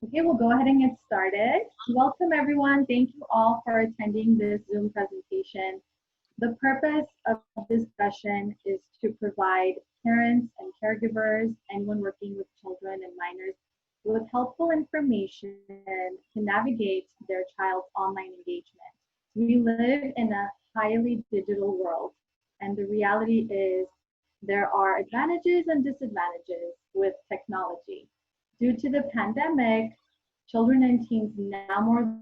Okay, we'll go ahead and get started. Welcome everyone. Thank you all for attending this Zoom presentation. The purpose of this session is to provide parents and caregivers, anyone working with children and minors, with helpful information to navigate their child's online engagement. We live in a highly digital world, and the reality is there are advantages and disadvantages with technology. Due to the pandemic, children and teens now more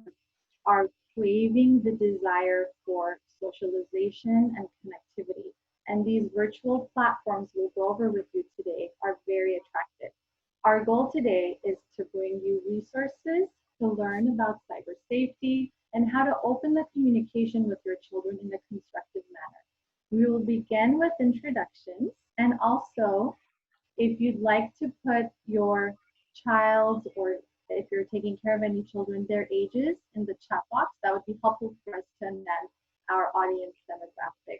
are craving the desire for socialization and connectivity. And these virtual platforms we'll go over with you today are very attractive. Our goal today is to bring you resources to learn about cyber safety and how to open the communication with your children in a constructive manner. We will begin with introductions, and also if you'd like to put your child, or if you're taking care of any children, their ages in the chat box, that would be helpful for us to understand our audience demographic.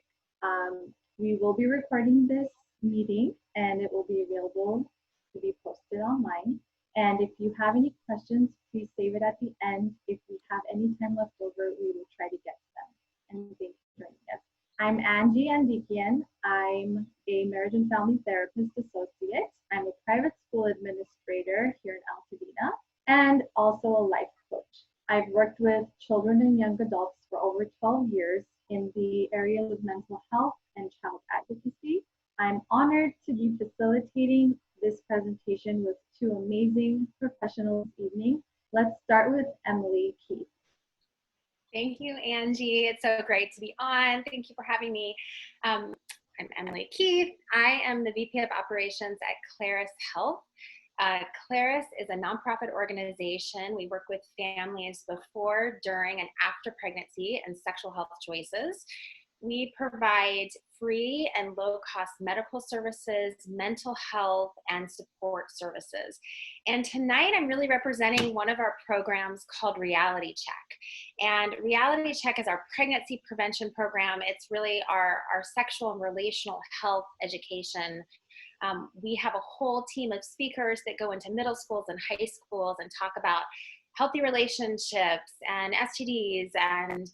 We will be recording this meeting and it will be available to be posted online. And if you have any questions, please save it at the end. If we have any time left over, we will try to get to them. And thank you for joining us. I'm Angie Andikian. I'm a marriage and family therapist associate. I'm a private school administrator here in Altadena and also a life coach. I've worked with children and young adults for over 12 years in the areas of mental health and child advocacy. I'm honored to be facilitating this presentation with two amazing professionals this evening. Let's start with Emily Keith. Thank you, Angie. It's so great to be on. Thank you for having me. I'm Emily Keith. I am the VP of Operations at Claris Health. Claris is a nonprofit organization. We work with families before, during, and after pregnancy and sexual health choices. We provide free and low-cost medical services, mental health, and support services. And tonight I'm really representing one of our programs called Reality Check. And Reality Check is our pregnancy prevention program. It's really our sexual and relational health education. We have a whole team of speakers that go into middle schools and high schools and talk about healthy relationships and STDs and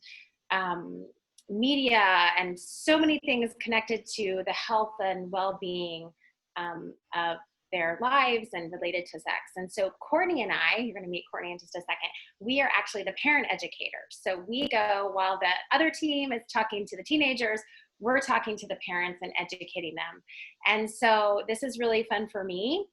media and so many things connected to the health and well-being of their lives and related to sex. And so Courtney and I, you're going to meet Courtney in just a second, we are actually the parent educators. So we go while the other team is talking to the teenagers, we're talking to the parents and educating them. And so this is really fun for me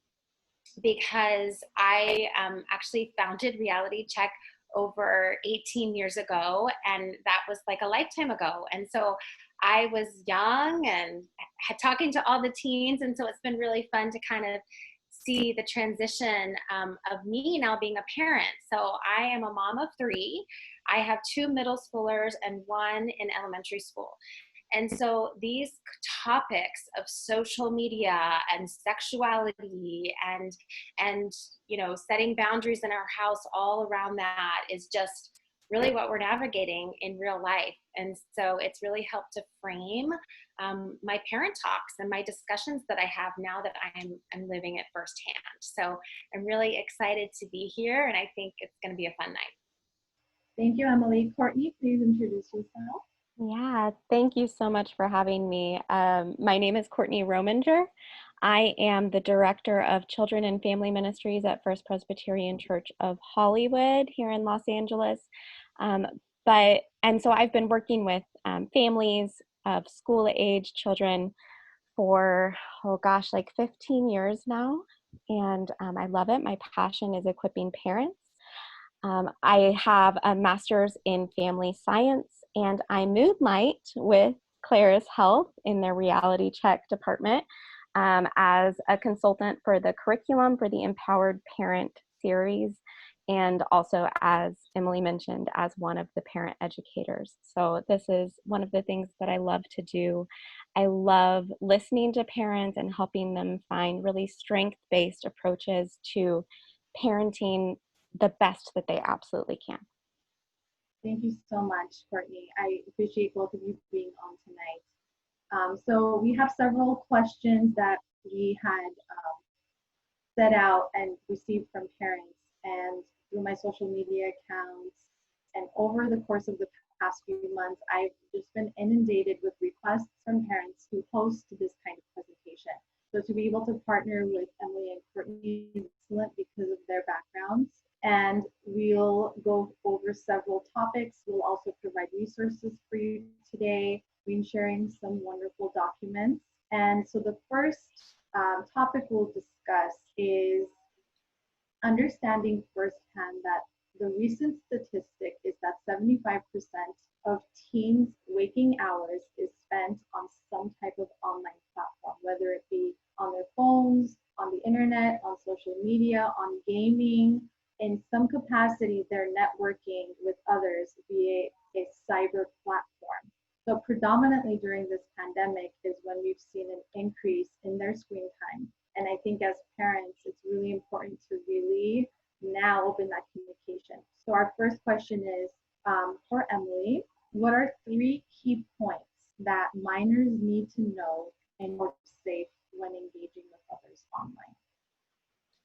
because I actually founded Reality Check over 18 years ago, and that was like a lifetime ago. And so I was young and had talking to all the teens, and so it's been really fun to kind of see the transition of me now being a parent. So I am a mom of 3. I have 2 middle schoolers and 1 in elementary school. And so these topics of social media and sexuality and you know, setting boundaries in our house, all around that is just really what we're navigating in real life. And so it's really helped to frame my parent talks and my discussions that I have now that I'm living it firsthand. So I'm really excited to be here, and I think it's going to be a fun night. Thank you, Emily. Courtney, please introduce yourself. Yeah, thank you so much for having me. My name is Courtney Rominger. I am the Director of Children and Family Ministries at First Presbyterian Church of Hollywood here in Los Angeles. And so I've been working with families of school-age children for, like 15 years now. And I love it. My passion is equipping parents. I have a master's in family science, and I moonlight with Claris Health in their Reality Check department as a consultant for the curriculum for the Empowered Parent series, and also, as Emily mentioned, as one of the parent educators. So this is one of the things that I love to do. I love listening to parents and helping them find really strength-based approaches to parenting the best that they absolutely can. Thank you so much, Courtney. I appreciate both of you being on tonight. So we have several questions that we had set out and received from parents and through my social media accounts. And over the course of the past few months, I've just been inundated with requests from parents who host this kind of presentation. So to be able to partner with Emily and Courtney is excellent because of their backgrounds. And we'll go over several topics. We'll also provide resources for you today. We're sharing some wonderful documents. And so the first topic we'll discuss is understanding firsthand that the recent statistic is that 75% of teens' waking hours is spent on some type of online platform, whether it be on their phones, on the internet, on social media, on gaming. In some capacity, they're networking with others via a cyber platform. So predominantly during this pandemic is when we've seen an increase in their screen time. And I think as parents, it's really important to really now open that communication. So our first question is for Emily, what are 3 key points that minors need to know in order to be safe when engaging with others online?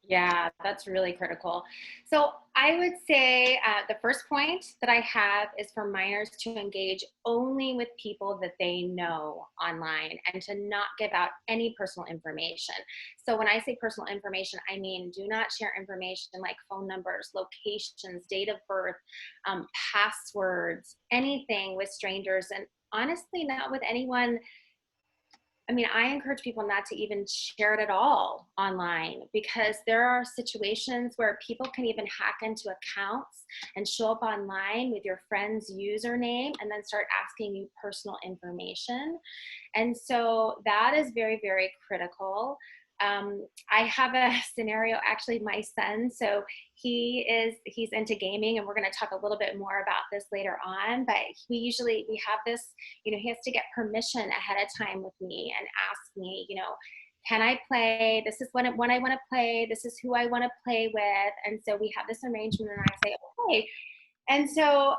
Yeah, that's really critical. So I would say the first point that I have is for minors to engage only with people that they know online and to not give out any personal information. So when I say personal information, I mean do not share information like phone numbers, locations, date of birth, passwords, anything with strangers, and honestly not with anyone. I mean, I encourage people not to even share it at all online, because there are situations where people can even hack into accounts and show up online with your friend's username and then start asking you personal information. And so that is very, very critical. I have a scenario, actually my son, so he's into gaming, and we're going to talk a little bit more about this later on, but we have this, he has to get permission ahead of time with me and ask me, can I play? This is when I want to play. This is who I want to play with. And so we have this arrangement, and I say, okay. And so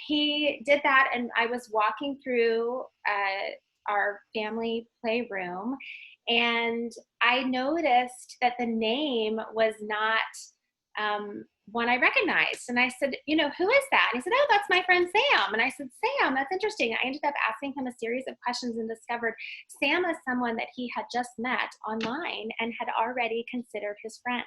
he did that, and I was walking through our family playroom, and I noticed that the name was not one I recognized. And I said, who is that? And he said, oh, that's my friend Sam. And I said, Sam, that's interesting. I ended up asking him a series of questions and discovered Sam is someone that he had just met online and had already considered his friend.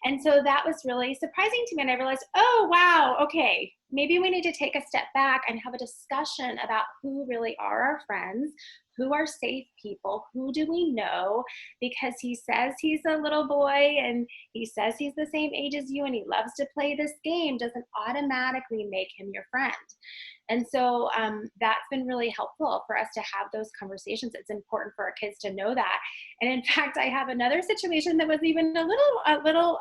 And so that was really surprising to me. And I realized, oh, wow, okay, maybe we need to take a step back and have a discussion about who really are our friends, who are safe people, who do we know, because he says he's a little boy and he says he's the same age as you and he loves to play this game doesn't automatically make him your friend. And so that's been really helpful for us to have those conversations. It's important for our kids to know that. And in fact, I have another situation that was even a little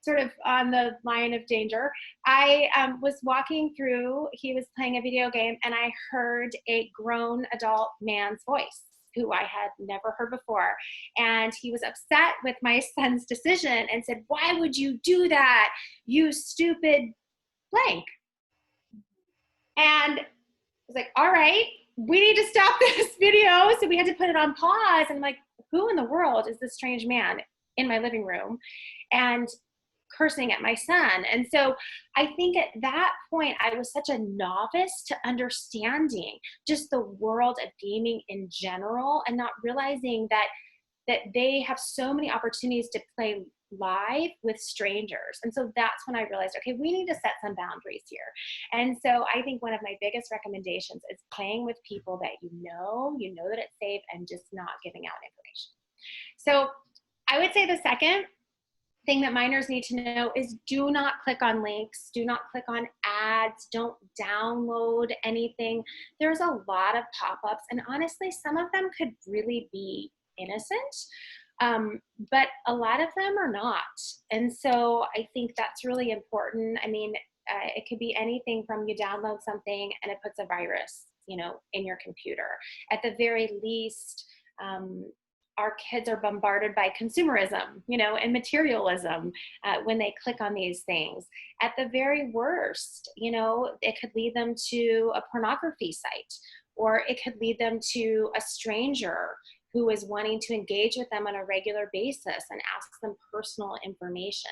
sort of on the line of danger. I was walking through, he was playing a video game, and I heard a grown adult man's voice who I had never heard before. And he was upset with my son's decision and said, why would you do that, you stupid blank? And I was like, all right, we need to stop this video. So we had to put it on pause. And I'm like, who in the world is this strange man in my living room and cursing at my son? And so I think at that point, I was such a novice to understanding just the world of gaming in general, and not realizing that they have so many opportunities to play live with strangers. And so that's when I realized, okay, we need to set some boundaries here. And so I think one of my biggest recommendations is playing with people that you know that it's safe, and just not giving out information. So I would say the second thing that minors need to know is do not click on links, do not click on ads, don't download anything. There's a lot of pop-ups, and honestly, some of them could really be innocent, but a lot of them are not. And so I think that's really important. I mean, it could be anything from you download something and it puts a virus, in your computer. At the very least, our kids are bombarded by consumerism, and materialism when they click on these things. At the very worst, it could lead them to a pornography site, or it could lead them to a stranger who is wanting to engage with them on a regular basis and ask them personal information.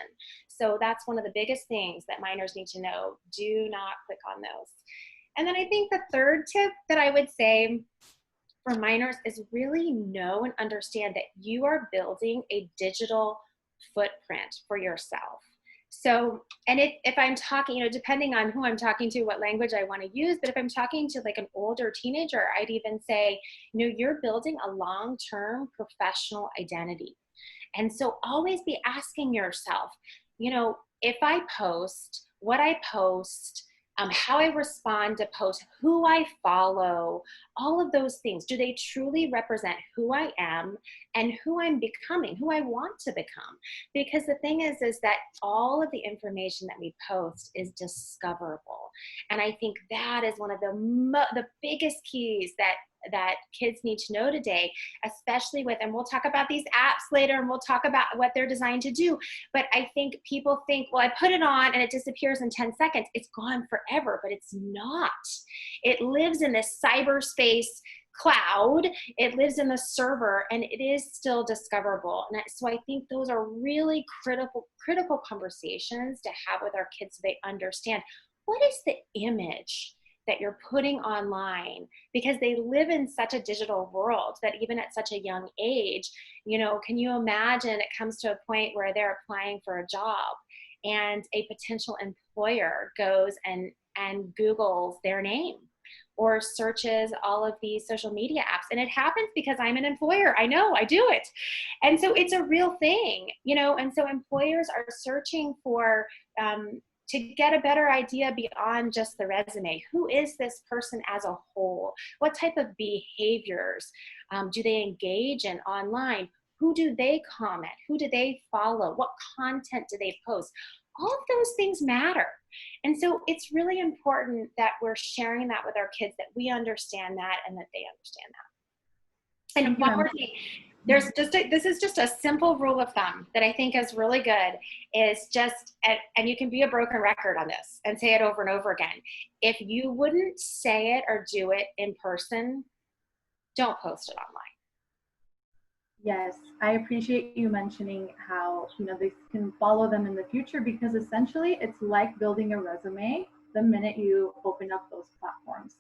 so that's one of the biggest things that minors need to know. Do not click on those. And then I think the third tip that I would say for minors is really know and understand that you are building a digital footprint for yourself. So, and if I'm talking, depending on who I'm talking to, what language I want to use, but if I'm talking to like an older teenager, I'd even say, you're building a long-term professional identity. And so always be asking yourself, if I post, what I post, how I respond to posts, who I follow, all of those things, do they truly represent who I am and who I'm becoming, who I want to become? Because the thing is that all of the information that we post is discoverable. And I think that is one of the biggest keys that kids need to know today, especially with, and we'll talk about these apps later and we'll talk about what they're designed to do. But I think people think, well, I put it on and it disappears in 10 seconds. It's gone forever, but it's not. It lives in this cyberspace cloud. It lives in the server and it is still discoverable. And so I think those are really critical conversations to have with our kids so they understand what is the image that you're putting online, because they live in such a digital world that even at such a young age, can you imagine it comes to a point where they're applying for a job and a potential employer goes and Googles their name or searches all of these social media apps. And it happens because I'm an employer. I know, I do it. And so it's a real thing, and so employers are searching for, to get a better idea beyond just the resume. Who is this person as a whole? What type of behaviors do they engage in online? Who do they comment? Who do they follow? What content do they post? All of those things matter. And so it's really important that we're sharing that with our kids, that we understand that and that they understand that. And one more thing. This is just a simple rule of thumb that I think is really good, is just, and you can be a broken record on this and say it over and over again. If you wouldn't say it or do it in person, don't post it online. Yes, I appreciate you mentioning how, they can follow them in the future, because essentially it's like building a resume the minute you open up those platforms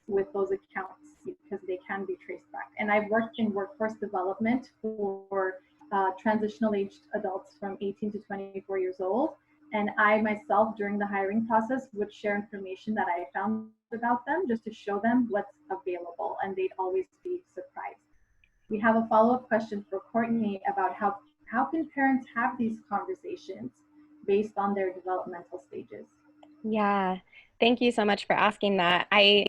with those accounts, because they can be traced back. And I've worked in workforce development for transitional aged adults from 18 to 24 years old. And I myself, during the hiring process, would share information that I found about them just to show them what's available, and they'd always be surprised. We have a follow-up question for Courtney about how can parents have these conversations based on their developmental stages? Yeah, thank you so much for asking that. I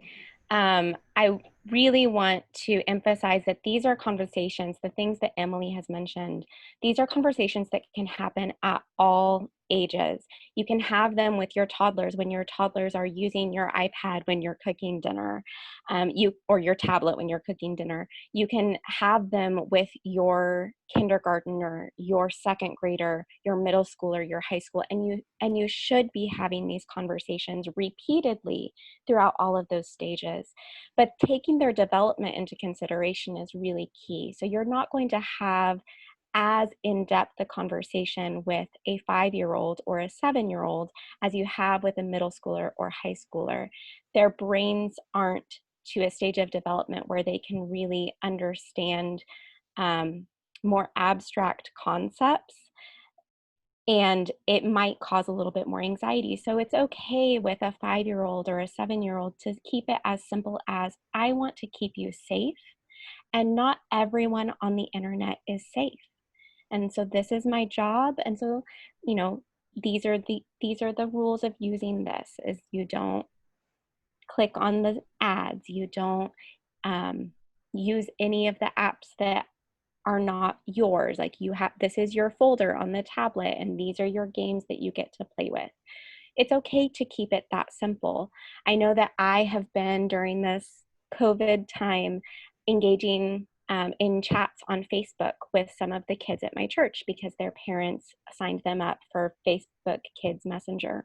really want to emphasize that these are conversations, the things that Emily has mentioned, these are conversations that can happen at all ages. You can have them with your toddlers when your toddlers are using your iPad when you're cooking dinner, or your tablet when you're cooking dinner. You can have them with your kindergartner, your second grader, your middle schooler, your high school, and you should be having these conversations repeatedly throughout all of those stages. But taking their development into consideration is really key. So you're not going to have as in-depth a conversation with a 5-year-old or a 7-year-old as you have with a middle schooler or high schooler. Their brains aren't to a stage of development where they can really understand more abstract concepts, and it might cause a little bit more anxiety. So it's okay with a 5-year-old or a 7-year-old to keep it as simple as, I want to keep you safe, and not everyone on the internet is safe. And so this is my job. And so, these are the rules of using this, is you don't click on the ads, you don't use any of the apps that are not yours. Like, this is your folder on the tablet and these are your games that you get to play with. It's okay to keep it that simple. I know that I have been, during this COVID time, engaging in chats on Facebook with some of the kids at my church because their parents signed them up for Facebook Kids Messenger.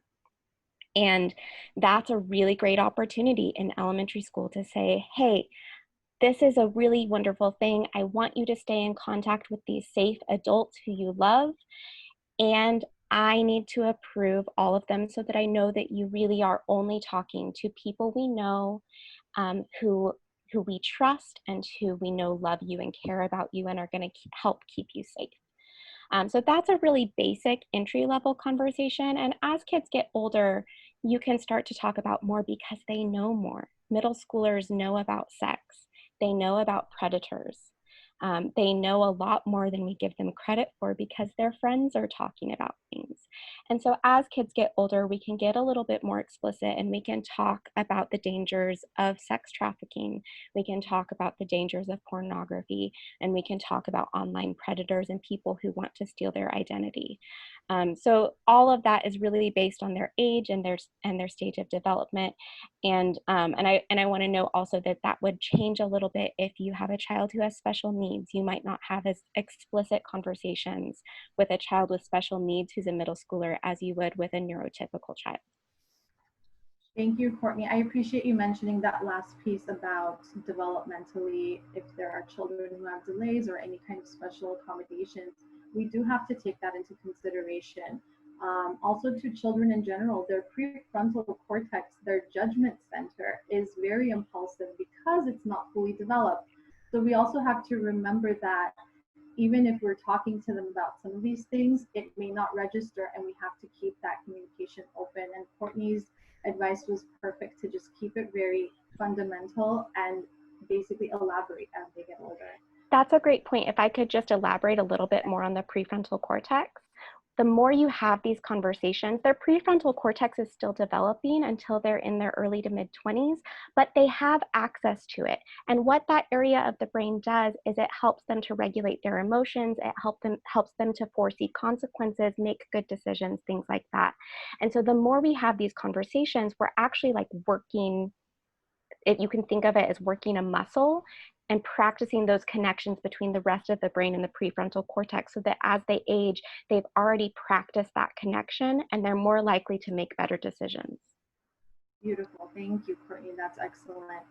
And that's a really great opportunity in elementary school to say, hey, this is a really wonderful thing. I want you to stay in contact with these safe adults who you love. And I need to approve all of them so that I know that you really are only talking to people we know, who we trust and who we know love you and care about you and are going to help keep you safe. So that's a really basic entry level conversation. And as kids get older, you can start to talk about more because they know more. Middle schoolers know about sex. They know about predators. They know a lot more than we give them credit for because their friends are talking about things. And so as kids get older, we can get a little bit more explicit and we can talk about the dangers of sex trafficking. We can talk about the dangers of pornography, and we can talk about online predators and people who want to steal their identity. So all of that is really based on their age and their stage of development. And I want to note also that that would change a little bit if you have a child who has special needs. You might not have as explicit conversations with a child with special needs who's a middle schooler as you would with a neurotypical child. Thank you, Courtney. I appreciate you mentioning that last piece about developmentally, if there are children who have delays or any kind of special accommodations, we do have to take that into consideration. Also to children in general, their prefrontal cortex, their judgment center is very impulsive because it's not fully developed. So we also have to remember that even if we're talking to them about some of these things, it may not register, and we have to keep that communication open. And Courtney's advice was perfect, to just keep it very fundamental and basically elaborate as they get older. That's a great point. If I could just elaborate a little bit more on the prefrontal cortex. The more you have these conversations, their prefrontal cortex is still developing until they're in their early to mid 20s, but they have access to it. And what that area of the brain does is it helps them to regulate their emotions. It helps them to foresee consequences, make good decisions, things like that. And so the more we have these conversations, we're actually like working, if you can think of it as working a muscle and practicing those connections between the rest of the brain and the prefrontal cortex, so that as they age, they've already practiced that connection and they're more likely to make better decisions. Beautiful. Thank you, Courtney. That's excellent.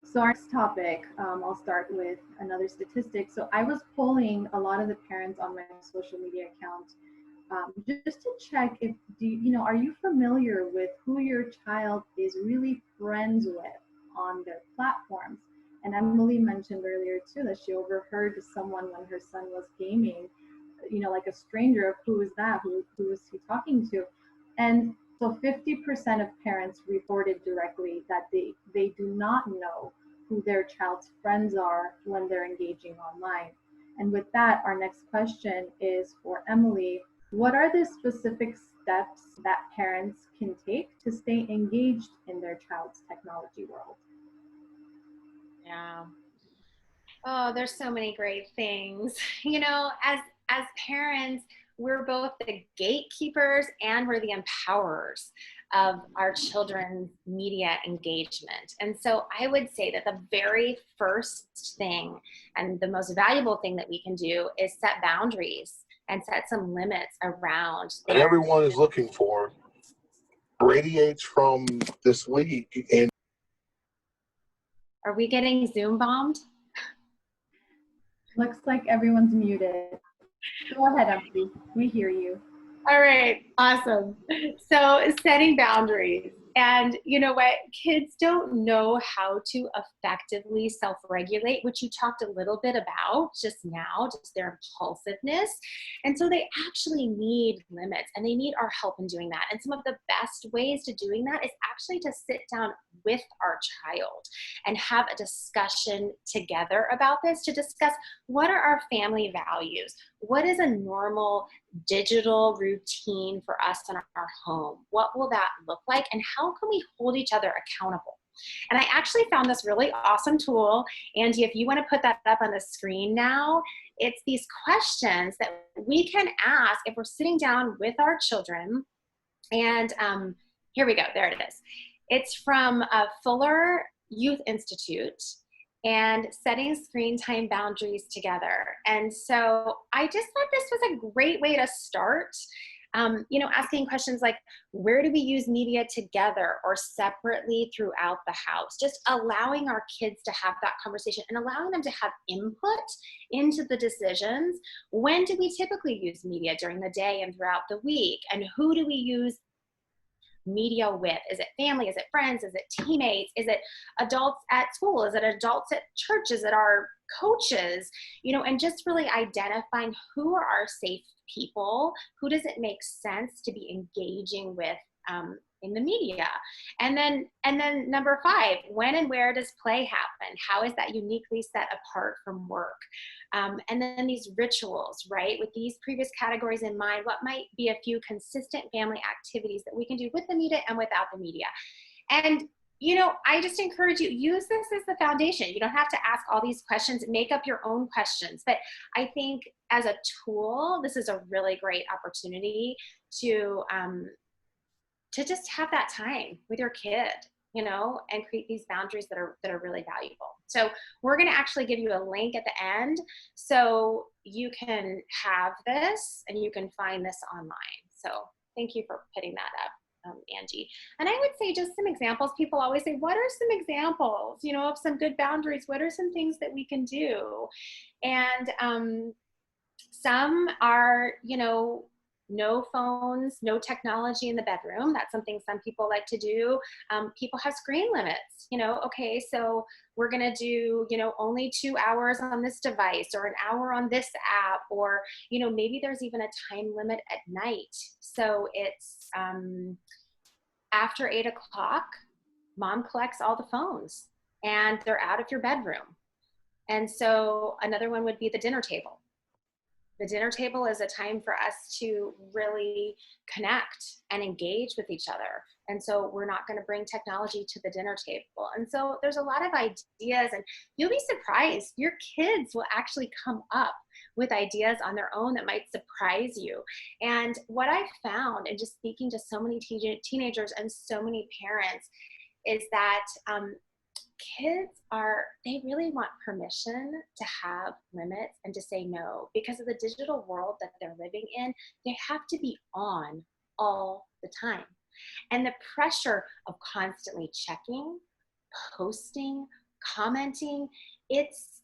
So our next topic, I'll start with another statistic. So I was polling a lot of the parents on my social media account just to check if, are you familiar with who your child is really friends with on their platforms? And Emily mentioned earlier too that she overheard someone when her son was gaming, like a stranger, of who is that? Who is he talking to? And so 50% of parents reported directly that they do not know who their child's friends are when they're engaging online. And with that, our next question is for Emily. What are the specific steps that parents can take to stay engaged in their child's technology world? Yeah. Oh, there's so many great things. As parents, we're both the gatekeepers and we're the empowerers of our children's media engagement. And so I would say that the very first thing and the most valuable thing that we can do is set boundaries and set some limits around. And everyone is looking for radiates from this league. And are we getting Zoom bombed? Looks like everyone's muted. Go ahead, Emily. We hear you. All right, awesome. So setting boundaries. And you know what? Kids don't know how to effectively self-regulate, which you talked a little bit about just now, just their impulsiveness. And so they actually need limits and they need our help in doing that. And some of the best ways to doing that is actually to sit down with our child and have a discussion together about this, to discuss what are our family values? What is a normal digital routine for us in our home? What will that look like? And how can we hold each other accountable? And I actually found this really awesome tool. Andy, if you want to put that up on the screen now, it's these questions that we can ask if we're sitting down with our children. And here we go, there it is. It's from Fuller Youth Institute and setting screen time boundaries together. And so I just thought this was a great way to start. Asking questions like, where do we use media together or separately throughout the house? Just allowing our kids to have that conversation and allowing them to have input into the decisions. When do we typically use media during the day and throughout the week? And who do we use media with? Is it family? Is it friends? Is it teammates? Is it adults at school? Is it adults at church? Is it our coaches? And just really identifying who are our safe people, who does it make sense to be engaging with in the media. And then number 5, when and where does play happen? How is that uniquely set apart from work? And then these rituals, right? With these previous categories in mind, what might be a few consistent family activities that we can do with the media and without the media? And I just encourage you, use this as the foundation. You don't have to ask all these questions, make up your own questions. But I think as a tool, this is a really great opportunity to just have that time with your kid, and create these boundaries that are really valuable. So we're going to actually give you a link at the end so you can have this and you can find this online. So thank you for putting that up, Angie. And I would say just some examples. People always say, what are some examples, of some good boundaries? What are some things that we can do? And some are, no phones, no technology in the bedroom. That's something some people like to do. People have screen limits, okay, so we're gonna do, only 2 hours on this device or an hour on this app, or, maybe there's even a time limit at night. So it's after 8 o'clock, mom collects all the phones and they're out of your bedroom. And so another one would be the dinner table. The dinner table is a time for us to really connect and engage with each other. And so we're not going to bring technology to the dinner table. And so there's a lot of ideas, and you'll be surprised. Your kids will actually come up with ideas on their own that might surprise you. And what I found, and just speaking to so many teenagers and so many parents, is that kids they really want permission to have limits and to say no. Because of the digital world that they're living in, they have to be on all the time. And the pressure of constantly checking, posting, commenting, it's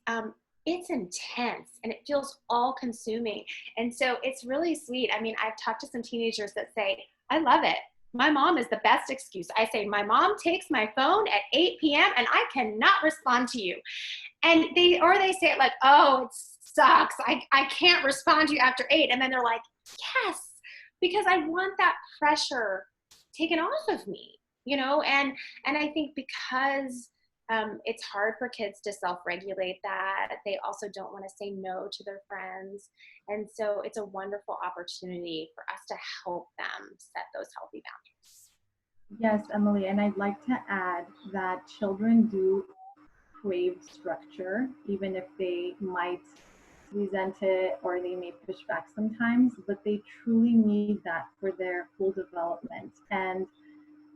intense and it feels all consuming. And so it's really sweet. I mean, I've talked to some teenagers that say, I love it. My mom is the best excuse. I say, my mom takes my phone at 8 p.m. and I cannot respond to you. And they say it like, oh, it sucks. I can't respond to you after 8. And then they're like, yes, because I want that pressure taken off of me, and I think because it's hard for kids to self-regulate that, they also don't want to say no to their friends. And so it's a wonderful opportunity for us to help them set those healthy boundaries. Yes, Emily, and I'd like to add that children do crave structure, even if they might resent it or they may push back sometimes, but they truly need that for their full development. And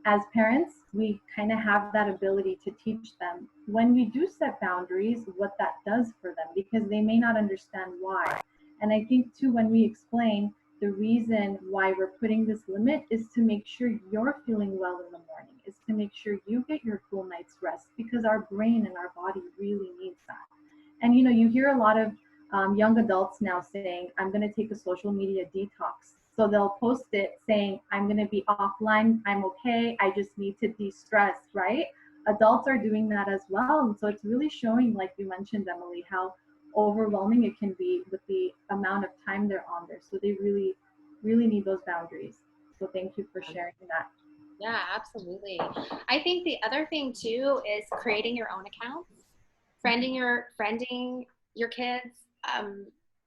as parents, we kind of have that ability to teach them when we do set boundaries, what that does for them, because they may not understand why. And I think too, when we explain the reason why we're putting this limit is to make sure you're feeling well in the morning, is to make sure you get your full night's rest, because our brain and our body really needs that. And you hear a lot of young adults now saying, I'm going to take a social media detox. So they'll post it saying, I'm going to be offline, I'm okay, I just need to de-stress, right? Adults are doing that as well. And so it's really showing, like you mentioned, Emily, how overwhelming it can be with the amount of time they're on there. So they really, really need those boundaries. So thank you for sharing that. Yeah, absolutely. I think the other thing too is creating your own accounts, friending your kids,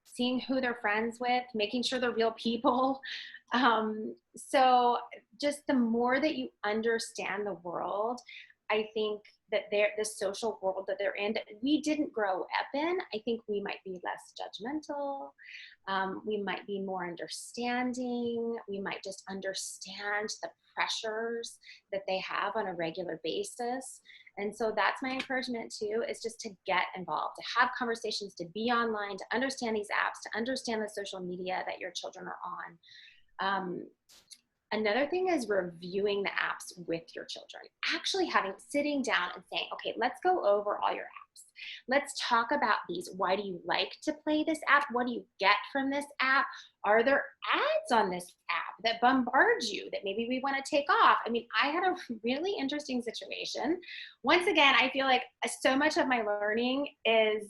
seeing who they're friends with, making sure they're real people. So just the more that you understand the world, I think that the social world that they're in, that we didn't grow up in, I think we might be less judgmental. We might be more understanding. We might just understand the pressures that they have on a regular basis. And so that's my encouragement too, is just to get involved, to have conversations, to be online, to understand these apps, to understand the social media that your children are on. Another thing is reviewing the apps with your children, actually sitting down and saying, okay, let's go over all your apps. Let's talk about these. Why do you like to play this app? What do you get from this app? Are there ads on this app that bombard you that maybe we want to take off? I mean, I had a really interesting situation. Once again, I feel like so much of my learning is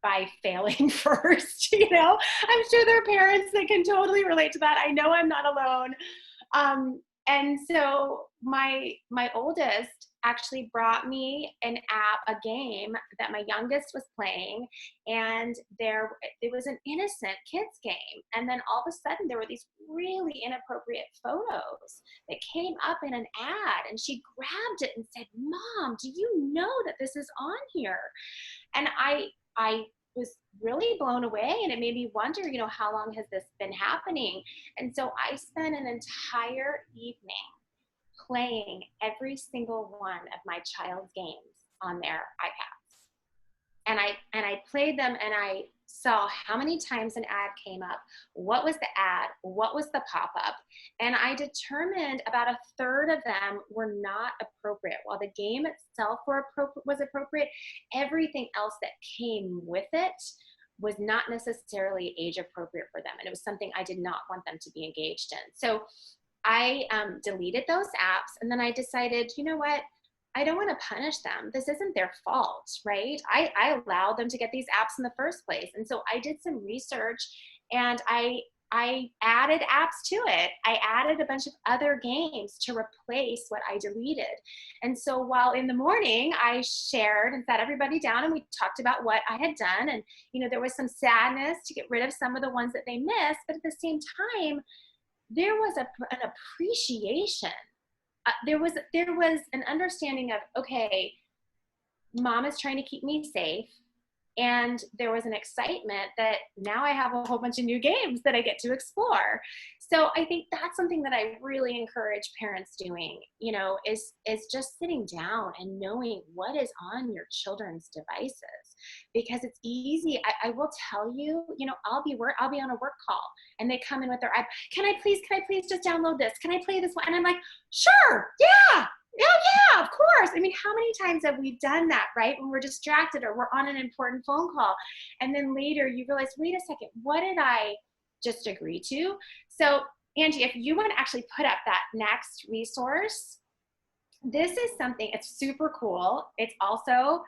by failing first. I'm sure there are parents that can totally relate to that. I know I'm not alone. And so my oldest actually brought me an app, a game that my youngest was playing, and it was an innocent kids game. And then all of a sudden there were these really inappropriate photos that came up in an ad, and she grabbed it and said, "Mom, do you know that this is on here?" And I was really blown away, and it made me wonder, how long has this been happening? And so I spent an entire evening playing every single one of my child's games on their iPads. And I played them, and I saw how many times an ad came up, what was the ad, what was the pop-up, and I determined about a third of them were not appropriate. While the game itself was appropriate, everything else that came with it was not necessarily age appropriate for them, and it was something I did not want them to be engaged in. So I deleted those apps, and then I decided, you know what? I don't want to punish them. This isn't their fault, right? I allowed them to get these apps in the first place. And so I did some research, and I added apps to it. I added a bunch of other games to replace what I deleted. And so while in the morning I shared and sat everybody down and we talked about what I had done, and there was some sadness to get rid of some of the ones that they missed, but at the same time, there was an appreciation. There was an understanding of, okay, mom is trying to keep me safe. And there was an excitement that now I have a whole bunch of new games that I get to explore. So I think that's something that I really encourage parents doing, is just sitting down and knowing what is on your children's devices, because it's easy. I will tell you, I'll be on a work call and they come in with their iPad. Can I please just download this? Can I play this one? And I'm like, sure, yeah. Yeah, of course. I mean, how many times have we done that, right? When we're distracted or we're on an important phone call, and then later you realize, wait a second, what did I just agree to? So Angie, if you want to actually put up that next resource, this is something, it's super cool. It's also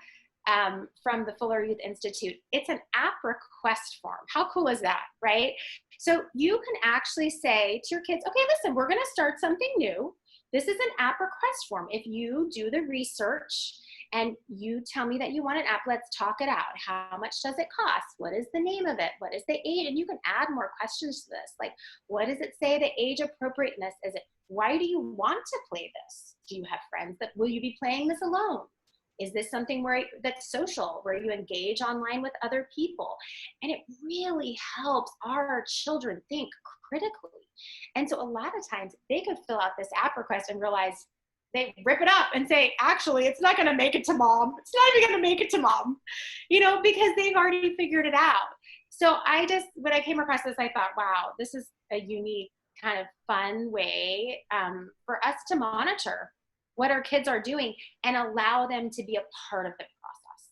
from the Fuller Youth Institute. It's an app request form. How cool is that, right? So you can actually say to your kids, okay, listen, we're going to start something new. This is an app request form. If you do the research and you tell me that you want an app, let's talk it out. How much does it cost? What is the name of it? What is the age? And you can add more questions to this. Like, what does it say the age appropriateness is? It? Why do you want to play this? Do you have friends will you be playing this alone? Is this something that's social, where you engage online with other people? And it really helps our children think critically. And so a lot of times they could fill out this app request and realize they rip it up and say, actually, it's not going to make it to mom. It's not even going to make it to mom, because they've already figured it out. So when I came across this, I thought, wow, this is a unique kind of fun way for us to monitor what our kids are doing and allow them to be a part of the process.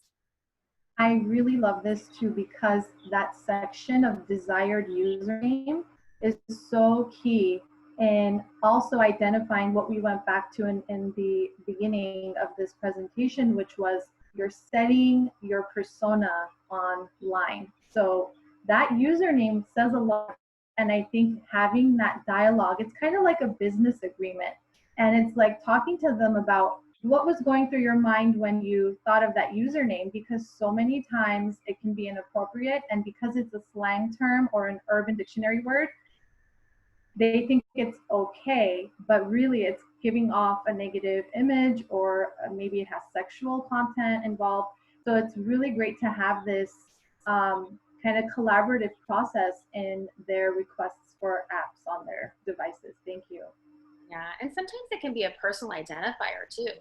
I really love this too, because that section of desired username is so key in also identifying what we went back to in the beginning of this presentation, which was you're setting your persona online. So that username says a lot. And I think having that dialogue, it's kind of like a business agreement. And it's like talking to them about what was going through your mind when you thought of that username, because so many times it can be inappropriate. And because it's a slang term or an Urban Dictionary word, they think it's okay, but really it's giving off a negative image, or maybe it has sexual content involved. So it's really great to have this kind of collaborative process in their requests for apps on their devices. Thank you. Yeah, and sometimes it can be a personal identifier too.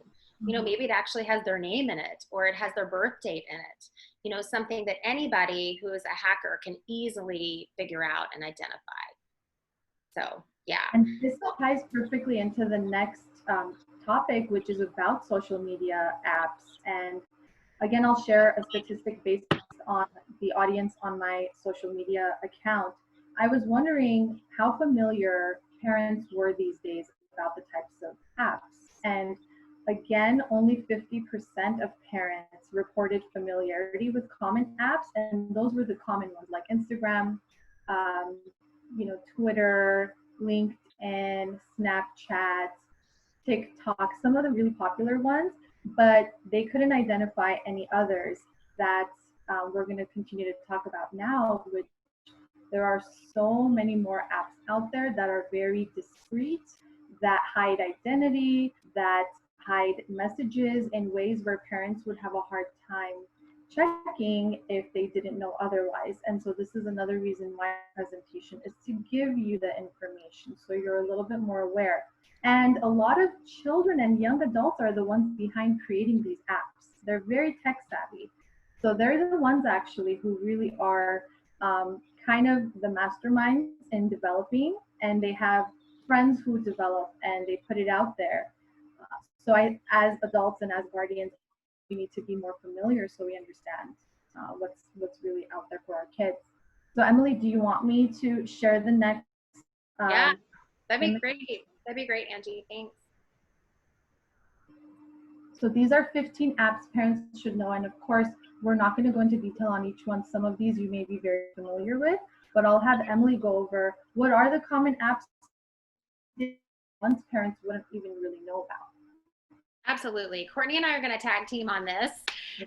You know, maybe it actually has their name in it, or it has their birth date in it. You know, something that anybody who is a hacker can easily figure out and identify. So, yeah. And this ties perfectly into the next topic, which is about social media apps. And again, I'll share a statistic based on the audience on my social media account. I was wondering how familiar parents were these days about the types of apps. And again, only 50% of parents reported familiarity with common apps, and those were the common ones like Instagram, um, Twitter, LinkedIn, Snapchat, TikTok, some of the really popular ones, but they couldn't identify any others that we're going to continue to talk about now, which there are so many more apps out there that are very discreet, that hide identity, that hide messages in ways where parents would have a hard time checking if they didn't know otherwise. And so this is another reason why presentation is to give you the information so you're a little bit more aware. And a lot of children and young adults are the ones behind creating these apps. They're very tech savvy. So they're the ones actually who really are kind of the masterminds in developing, and they have friends who develop and they put it out there. So as adults and as guardians, we need to be more familiar so we understand what's really out there for our kids. So Emily, do you want me to share the next? Yeah, that'd be great. That'd be great, Angie. Thanks. So these are 15 apps parents should know. And of course, we're not going to go into detail on each one. Some of these you may be very familiar with, but I'll have Emily go over what are the common apps once parents wouldn't even really know about. Absolutely. Courtney and I are going to tag team on this,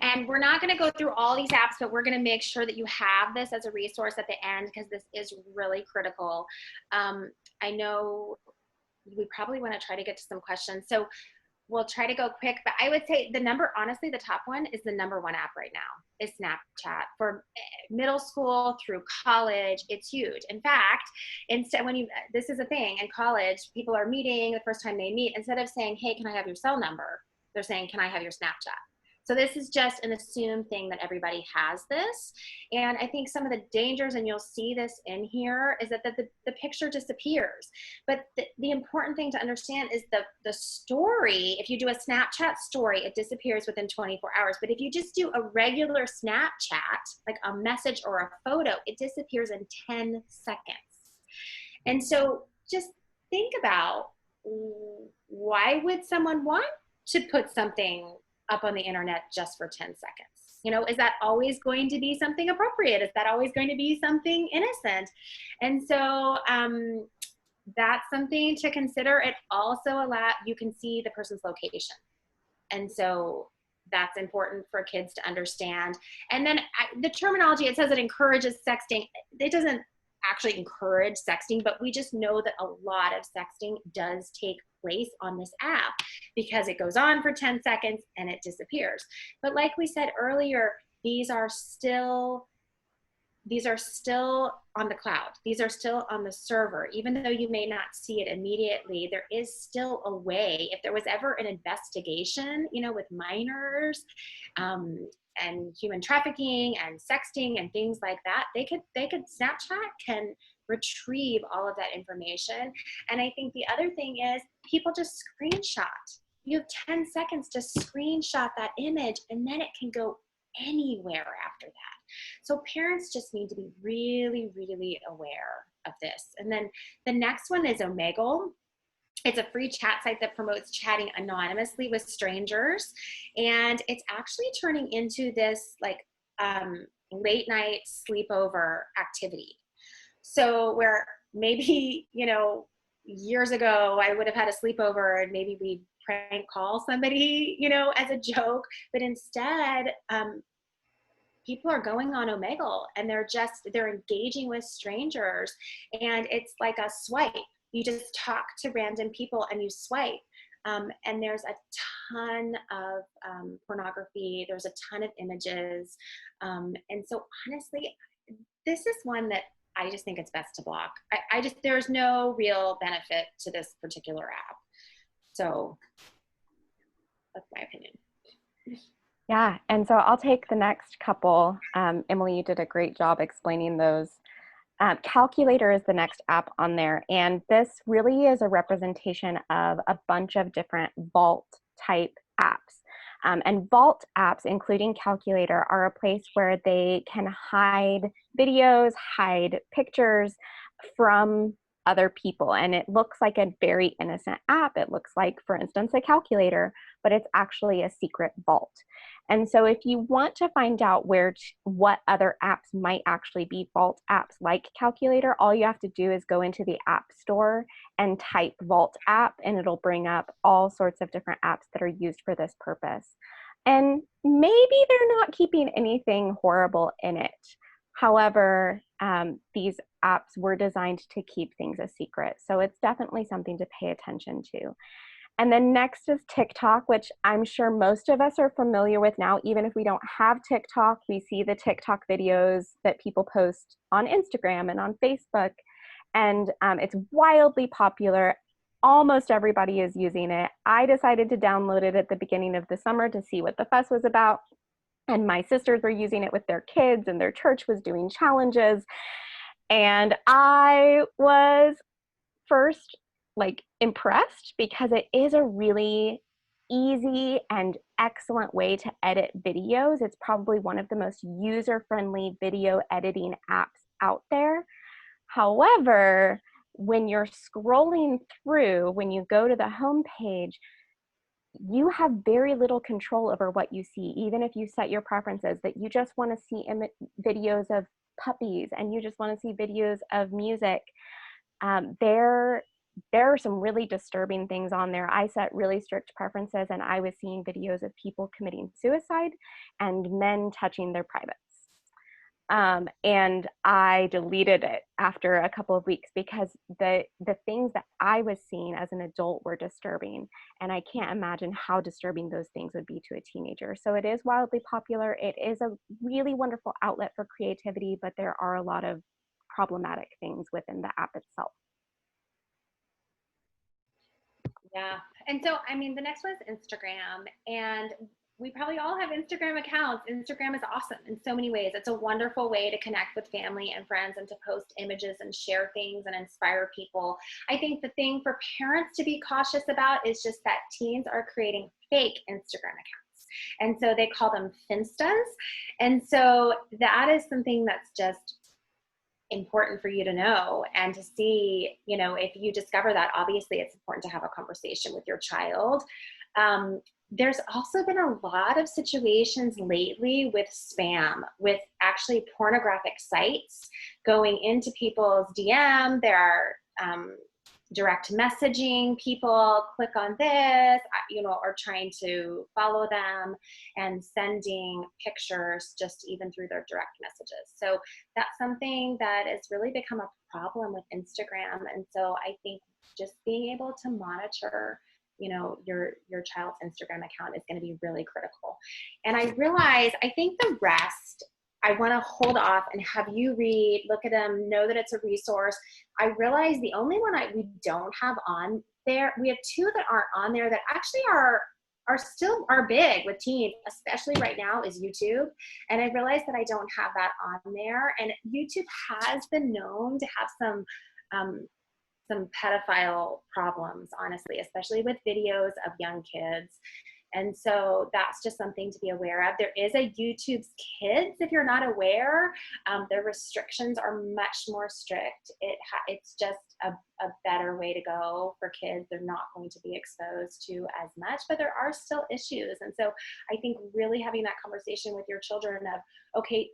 and we're not going to go through all these apps, but we're going to make sure that you have this as a resource at the end, because this is really critical. I know we probably want to try to get to some questions, so we'll try to go quick, but I would say honestly, the top one is the #1 app right now is Snapchat. For middle school through college, it's huge. In fact, this is a thing in college, people are meeting the first time they meet, instead of saying, hey, can I have your cell number? They're saying, can I have your Snapchat? So this is just an assumed thing that everybody has this. And I think some of the dangers, and you'll see this in here, is that the picture disappears. But the important thing to understand is the story. If you do a Snapchat story, it disappears within 24 hours. But if you just do a regular Snapchat, like a message or a photo, it disappears in 10 seconds. And so just think about, why would someone want to put something up on the internet just for 10 seconds? You know, is that always going to be something appropriate? Is that always going to be something innocent? And so that's something to consider. It also you can see the person's location. And so that's important for kids to understand. And then the terminology, it says it encourages sexting. It doesn't actually encourage sexting, but we just know that a lot of sexting does take place on this app because it goes on for 10 seconds and it disappears. But like we said earlier, these are still on the cloud. These are still on the server. Even though you may not see it immediately, there is still a way. If there was ever an investigation, with minors and human trafficking and sexting and things like that, Snapchat can retrieve all of that information. And I think the other thing is people just screenshot. You have 10 seconds to screenshot that image, and then it can go anywhere after that. So parents just need to be really, really aware of this. And then the next one is Omegle. It's a free chat site that promotes chatting anonymously with strangers. And it's actually turning into this late night sleepover activity. So where maybe, years ago, I would have had a sleepover and maybe we'd prank call somebody, as a joke, but instead, people are going on Omegle and they're engaging with strangers, and it's like a swipe. You just talk to random people and you swipe. And there's a ton of pornography. There's a ton of images. And so honestly, this is one that I just think it's best to block. There's no real benefit to this particular app. So That's my opinion. Yeah, and so I'll take the next couple. Emily, you did a great job explaining those. Calculator is the next app on there, and this really is a representation of a bunch of different Vault type apps. And Vault apps, including Calculator, are a place where they can hide videos, hide pictures from other people. And it looks like a very innocent app. It looks like, for instance, a calculator, but it's actually a secret vault. And so if you want to find out what other apps might actually be Vault apps like Calculator, all you have to do is go into the App Store and type Vault app, and it'll bring up all sorts of different apps that are used for this purpose. And maybe they're not keeping anything horrible in it. However, these apps were designed to keep things a secret. So it's definitely something to pay attention to. And then next is TikTok, which I'm sure most of us are familiar with now. Even if we don't have TikTok, we see the TikTok videos that people post on Instagram and on Facebook. And it's wildly popular. Almost everybody is using it. I decided to download it at the beginning of the summer to see what the fuss was about. And my sisters were using it with their kids, and their church was doing challenges. And I was first impressed because it is a really easy and excellent way to edit videos. It's probably one of the most user-friendly video editing apps out there. However, when you're scrolling through, when you go to the home page, you have very little control over what you see, even if you set your preferences that you just want to see videos of puppies and you just want to see videos of music. There are some really disturbing things on there. I set really strict preferences, and I was seeing videos of people committing suicide and men touching their privates. And I deleted it after a couple of weeks because the things that I was seeing as an adult were disturbing, and I can't imagine how disturbing those things would be to a teenager. So it is wildly popular. It is a really wonderful outlet for creativity, but there are a lot of problematic things within the app itself. Yeah. And so, I mean, the next one is Instagram. And we probably all have Instagram accounts. Instagram is awesome in so many ways. It's a wonderful way to connect with family and friends and to post images and share things and inspire people. I think the thing for parents to be cautious about is just that teens are creating fake Instagram accounts. And so they call them Finstas. And so that is something that's just important for you to know and to see. If you discover that, obviously it's important to have a conversation with your child. There's also been a lot of situations lately with spam, with actually pornographic sites going into people's DM. There are direct messaging people, click on this, or trying to follow them and sending pictures just even through their direct messages. So that's something that has really become a problem with Instagram. And so I think just being able to monitor your child's Instagram account is going to be really critical. And I think the rest, I want to hold off and have you read, look at them, know that it's a resource. I realize the only one we don't have on there, we have two that aren't on there that actually are big with teens, especially right now, is YouTube. And I realized that I don't have that on there. And YouTube has been known to have some pedophile problems, honestly, especially with videos of young kids. And so that's just something to be aware of. There is a YouTube's Kids, if you're not aware. Their restrictions are much more strict. It's just a better way to go for kids. They're not going to be exposed to as much, but there are still issues. And so I think really having that conversation with your children of, okay,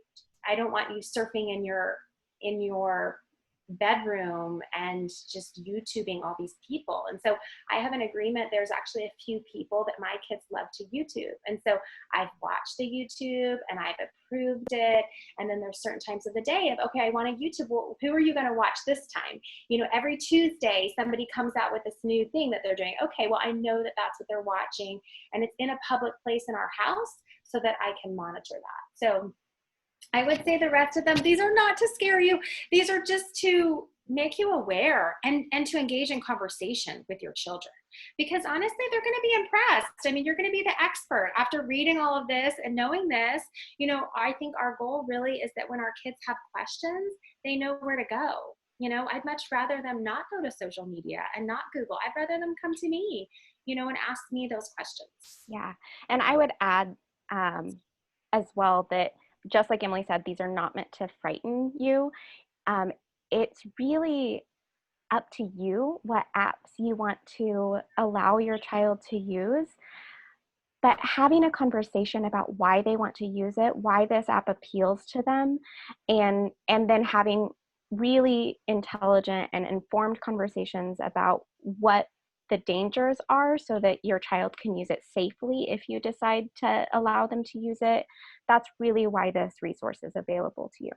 I don't want you surfing in your bedroom and just YouTubing all these people. And so I have an agreement. There's actually a few people that my kids love to YouTube. And so I've watched the YouTube and I've approved it. And then there's certain times of the day of, okay, I want to YouTube. Well, who are you going to watch this time? Every Tuesday, somebody comes out with this new thing that they're doing. Okay, well, I know that that's what they're watching, and it's in a public place in our house so that I can monitor that. So I would say the rest of them, these are not to scare you. These are just to make you aware and to engage in conversation with your children. Because honestly, they're going to be impressed. I mean, you're going to be the expert after reading all of this and knowing this. You know, I think our goal really is that when our kids have questions, they know where to go. You know, I'd much rather them not go to social media and not Google. I'd rather them come to me, you know, and ask me those questions. Yeah. And I would add as well that just like Emily said, these are not meant to frighten you. It's really up to you what apps you want to allow your child to use. But having a conversation about why they want to use it, why this app appeals to them, and then having really intelligent and informed conversations about what the dangers are so that your child can use it safely if you decide to allow them to use it. That's really why this resource is available to you.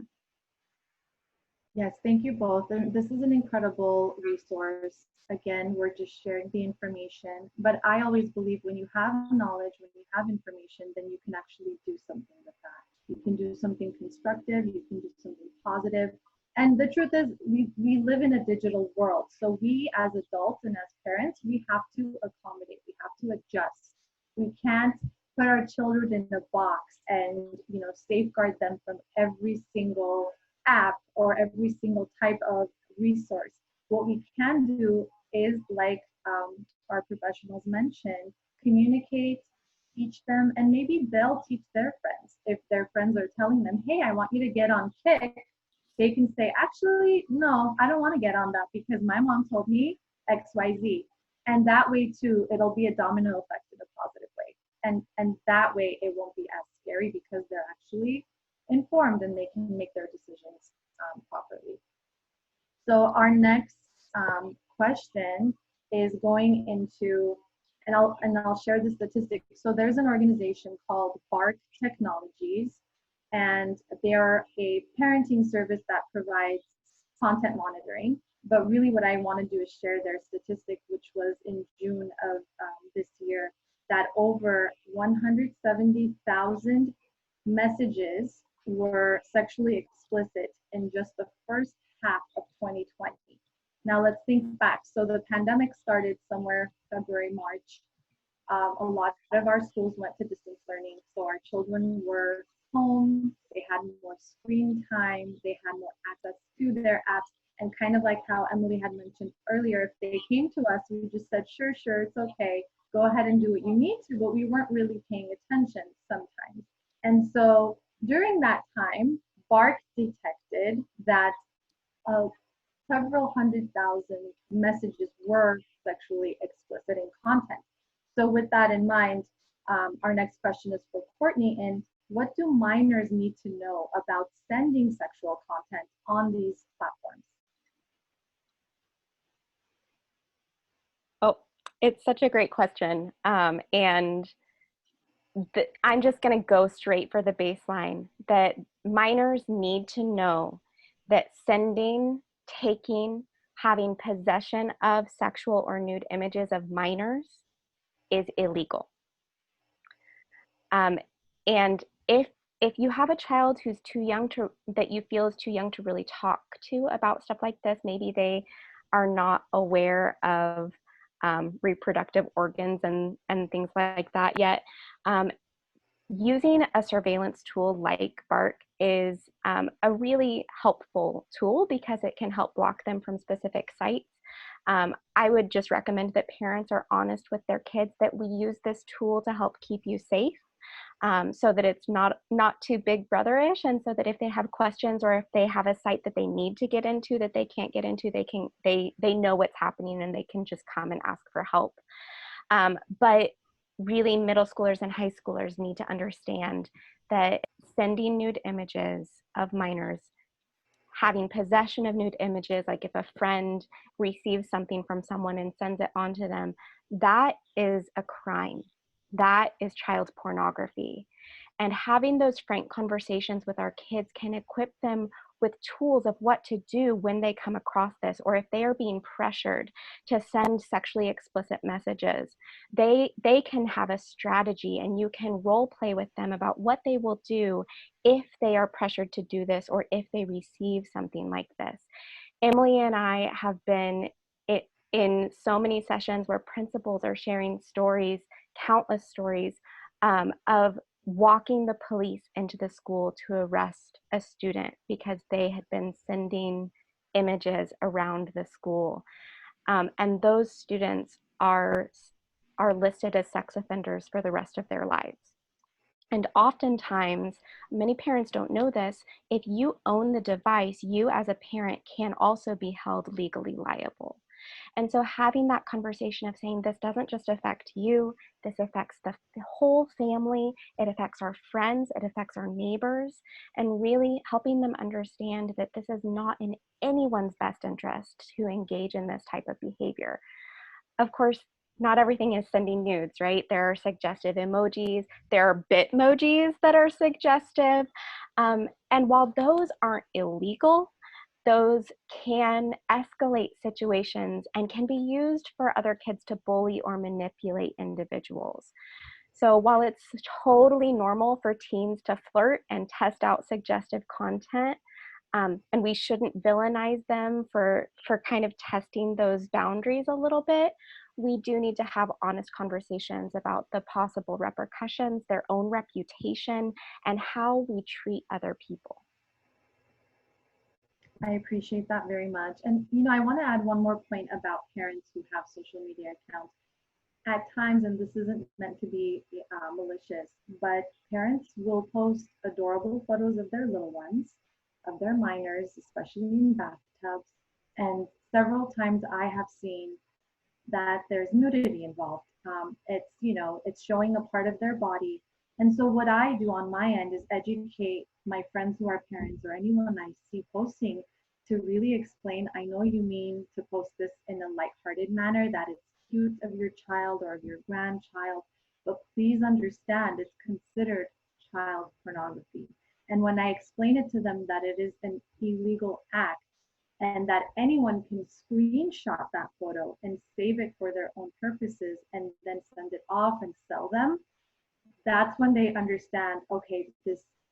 Yes, thank you both. And this is an incredible resource. Again, we're just sharing the information. But I always believe when you have knowledge, when you have information, then you can actually do something with that. You can do something constructive, you can do something positive. And the truth is, we live in a digital world. So we as adults and as parents, we have to accommodate, we have to adjust. We can't put our children in a box and, you know, safeguard them from every single app or every single type of resource. What we can do is, like our professionals mentioned, communicate, teach them, and maybe they'll teach their friends. If their friends are telling them, hey, I want you to get on Kik, they can say, actually, no, I don't want to get on that because my mom told me XYZ. And that way too, it'll be a domino effect in a positive way. And that way it won't be as scary because they're actually informed and they can make their decisions properly. So our next question is going into, and I'll share the statistics. So there's an organization called Bark Technologies, and they're a parenting service that provides content monitoring. But really what I want to do is share their statistic, which was in June of this year, that over 170,000 messages were sexually explicit in just the first half of 2020. Now let's think back. So the pandemic started somewhere February, March. A lot of our schools went to distance learning. So our children were home, they had more screen time, they had more access to their apps. And kind of like how Emily had mentioned earlier, if they came to us, we just said, sure, it's okay. Go ahead and do what you need to, but we weren't really paying attention sometimes. And so during that time, Bark detected that several 100,000 messages were sexually explicit in content. So with that in mind, our next question is for Courtney. And what do minors need to know about sending sexual content on these platforms? Oh, it's such a great question. And I'm just going to go straight for the baseline that minors need to know that sending, taking, having possession of sexual or nude images of minors is illegal. And if you have a child who's too young to, that you feel is too young to really talk to about stuff like this, maybe they are not aware of reproductive organs and things like that yet, using a surveillance tool like Bark is a really helpful tool because it can help block them from specific sites. I would just recommend that parents are honest with their kids that we use this tool to help keep you safe. So that it's not too big brotherish, and so that if they have questions or if they have a site that they need to get into that they can't get into, they know what's happening and they can just come and ask for help. But really, middle schoolers and high schoolers need to understand that sending nude images of minors, having possession of nude images, like if a friend receives something from someone and sends it on to them, that is a crime. That is child pornography. And having those frank conversations with our kids can equip them with tools of what to do when they come across this, or if they are being pressured to send sexually explicit messages, they can have a strategy, and you can role play with them about what they will do if they are pressured to do this or if they receive something like this. Emily and I have been in so many sessions where principals are sharing stories, countless stories, of walking the police into the school to arrest a student because they had been sending images around the school. And those students are listed as sex offenders for the rest of their lives. And oftentimes, many parents don't know this, if you own the device, you as a parent can also be held legally liable. And so having that conversation of saying this doesn't just affect you, this affects the whole family, it affects our friends, it affects our neighbors, and really helping them understand that this is not in anyone's best interest to engage in this type of behavior. Of course, not everything is sending nudes, right? There are suggestive emojis, there are bitmojis that are suggestive. And while those aren't illegal, those can escalate situations and can be used for other kids to bully or manipulate individuals. So while it's totally normal for teens to flirt and test out suggestive content, and we shouldn't villainize them for kind of testing those boundaries a little bit, we do need to have honest conversations about the possible repercussions, their own reputation, and how we treat other people. I appreciate that very much. And, I want to add one more point about parents who have social media accounts. At times, and this isn't meant to be malicious, but parents will post adorable photos of their little ones, of their minors, especially in bathtubs. And several times I have seen that there's nudity involved. It's showing a part of their body. And so what I do on my end is educate my friends who are parents or anyone I see posting to really explain, I know you mean to post this in a lighthearted manner, that it's cute of your child or of your grandchild, but please understand it's considered child pornography. And when I explain it to them that it is an illegal act, and that anyone can screenshot that photo and save it for their own purposes and then send it off and sell them, that's when they understand, okay,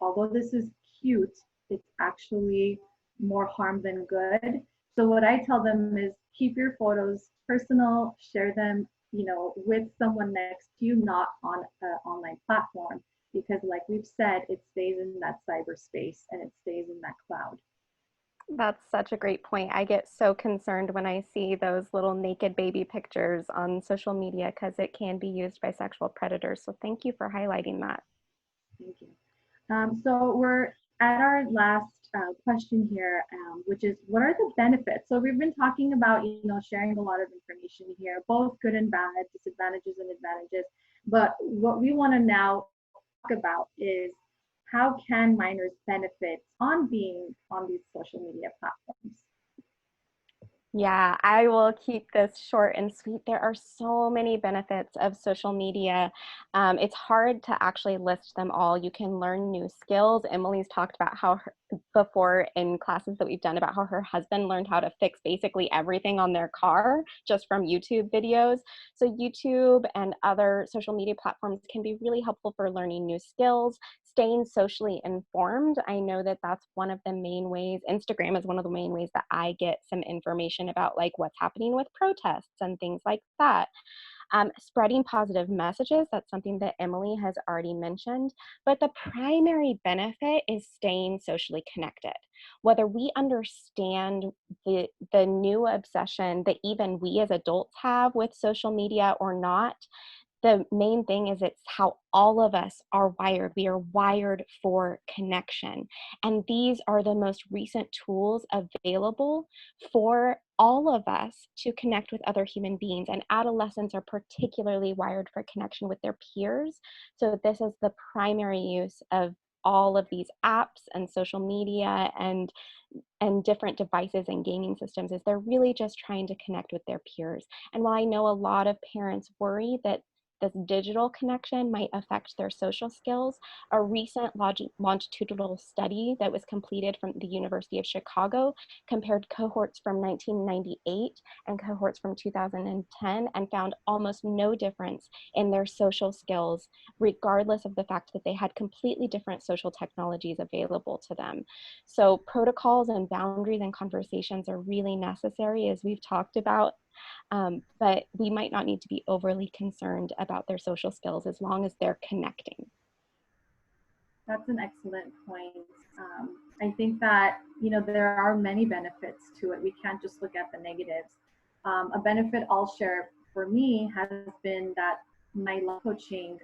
although this is cute, it's actually more harm than good. So what I tell them is keep your photos personal, share them, with someone next to you, not on an online platform, because like we've said, it stays in that cyberspace and it stays in that cloud. That's such a great point. I get so concerned when I see those little naked baby pictures on social media because it can be used by sexual predators. So thank you for highlighting that. Thank you. So we're at our last question here, which is what are the benefits? So we've been talking about, sharing a lot of information here, both good and bad, disadvantages and advantages. But what we want to now talk about is how can minors benefit on being on these social media platforms? Yeah, I will keep this short and sweet. There are so many benefits of social media. It's hard to actually list them all. You can learn new skills. Emily's talked about how before in classes that we've done about how her husband learned how to fix basically everything on their car just from YouTube videos. So YouTube and other social media platforms can be really helpful for learning new skills, staying socially informed. I know that that's one of the main ways. Instagram is one of the main ways that I get some information about like what's happening with protests and things like that. Spreading positive messages, that's something that Emily has already mentioned, but the primary benefit is staying socially connected. Whether we understand the new obsession that even we as adults have with social media or not, the main thing is it's how all of us are wired. We are wired for connection. And these are the most recent tools available for all of us to connect with other human beings. And adolescents are particularly wired for connection with their peers. So this is the primary use of all of these apps and social media and different devices and gaming systems is they're really just trying to connect with their peers. And while I know a lot of parents worry that this digital connection might affect their social skills. A recent longitudinal study that was completed from the University of Chicago compared cohorts from 1998 and cohorts from 2010 and found almost no difference in their social skills, regardless of the fact that they had completely different social technologies available to them. So protocols and boundaries and conversations are really necessary, as we've talked about. But we might not need to be overly concerned about their social skills as long as they're connecting. That's an excellent point. I think that, there are many benefits to it. We can't just look at the negatives. A benefit I'll share for me has been that my life coaching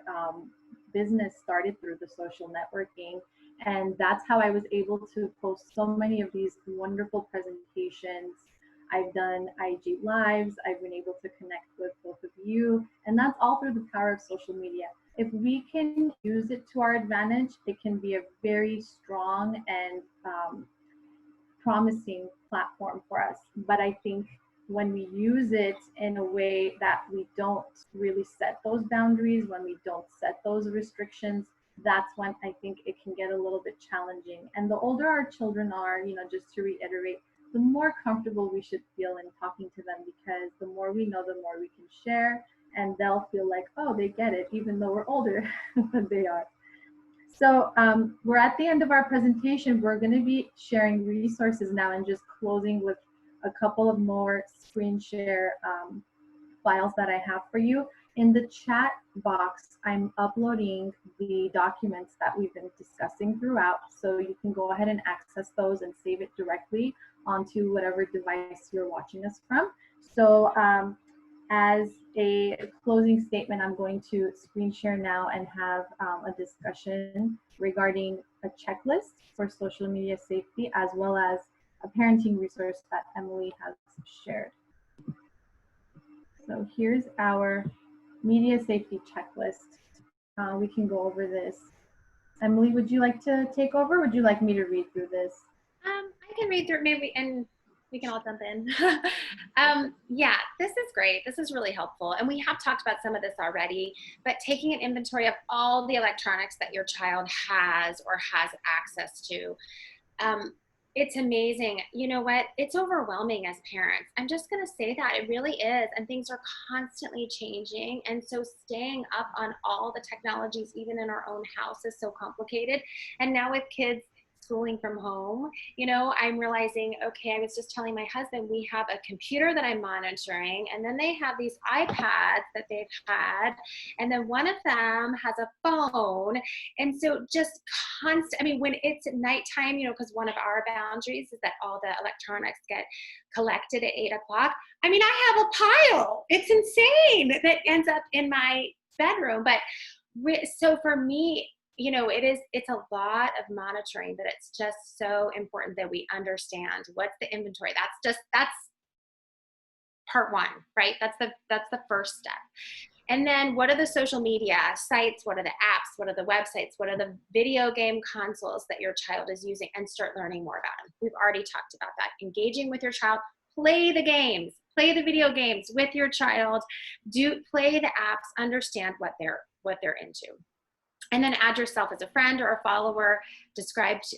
business started through the social networking. And that's how I was able to post so many of these wonderful presentations. I've done IG Lives. I've been able to connect with both of you. And that's all through the power of social media. If we can use it to our advantage, it can be a very strong and promising platform for us. But I think when we use it in a way that we don't really set those boundaries, when we don't set those restrictions, that's when I think it can get a little bit challenging. And the older our children are, just to reiterate, the more comfortable we should feel in talking to them, because the more we know, the more we can share, and they'll feel like, oh, they get it, even though we're older than they are. So we're at the end of our presentation. We're going to be sharing resources now and just closing with a couple of more screen share files that I have for you. In the chat box, I'm uploading the documents that we've been discussing throughout, so you can go ahead and access those and save it directly onto whatever device you're watching us from. So as a closing statement, I'm going to screen share now and have a discussion regarding a checklist for social media safety, as well as a parenting resource that Emily has shared. So here's our media safety checklist. We can go over this. Emily, would you like to take over? Would you like me to read through this? I can read through maybe, and we can all jump in. Yeah, this is great. This is really helpful. And we have talked about some of this already, but taking an inventory of all the electronics that your child has or has access to. It's amazing. You know what? It's overwhelming as parents. I'm just going to say that it really is. And things are constantly changing. And so staying up on all the technologies, even in our own house, is so complicated. And now with kids schooling from home, I'm realizing, okay, I was just telling my husband, we have a computer that I'm monitoring, and then they have these iPads that they've had, and then one of them has a phone. And so just constant, when it's at nighttime, because one of our boundaries is that all the electronics get collected at 8 o'clock. I have a pile. It's insane that ends up in my bedroom. But so for me, it's a lot of monitoring, but it's just so important that we understand what's the inventory. That's part one, right? That's the first step. And then what are the social media sites? What are the apps? What are the websites? What are the video game consoles that your child is using? And start learning more about them. We've already talked about that. Engaging with your child, play the games, play the video games with your child, play the apps, understand what they're into. And then add yourself as a friend or a follower. Subscribe to